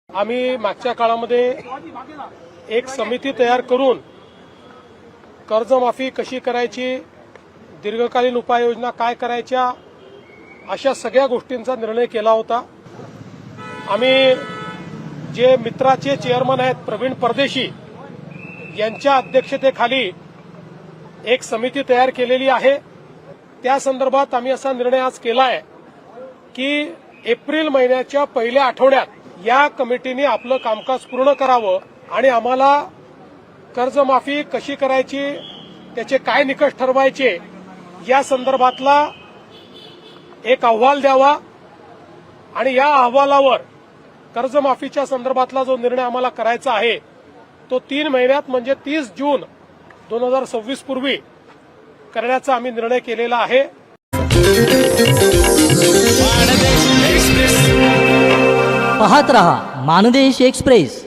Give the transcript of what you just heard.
आम्ही मागच्या काळामध्ये एक समिती तयार करून कर्जमाफी कशी करायची, दीर्घकालीन उपाययोजना काय करायच्या, अशा सगळ्या गोष्टींचा निर्णय केला होता। आम्ही जे मित्राचे चेअरमन आहेत प्रवीण परदेशी यांच्या अध्यक्षतेखाली एक समिती तयार केलेली आहे। त्या संदर्भात आम्ही असा निर्णय आज केला आहे की एप्रिल महिन्याच्या पहिल्या आठवड्यात या कमिटीने आपलं कामकाज पूर्ण करावं आणि आम्हाला कर्जमाफी कशी करायची, त्याचे काय निकष ठरवायचे या संदर्भातला एक अहवाल द्यावा आणि या अहवालावर कर्जमाफीच्या संदर्भातला जो निर्णय आम्हाला करायचा आहे तो 3 महिन्यात म्हणजे 30 जून 2026 पूर्वी करण्याचा आम्ही निर्णय केलेला आहे। पाहत रहा मानदेश एक्सप्रेस।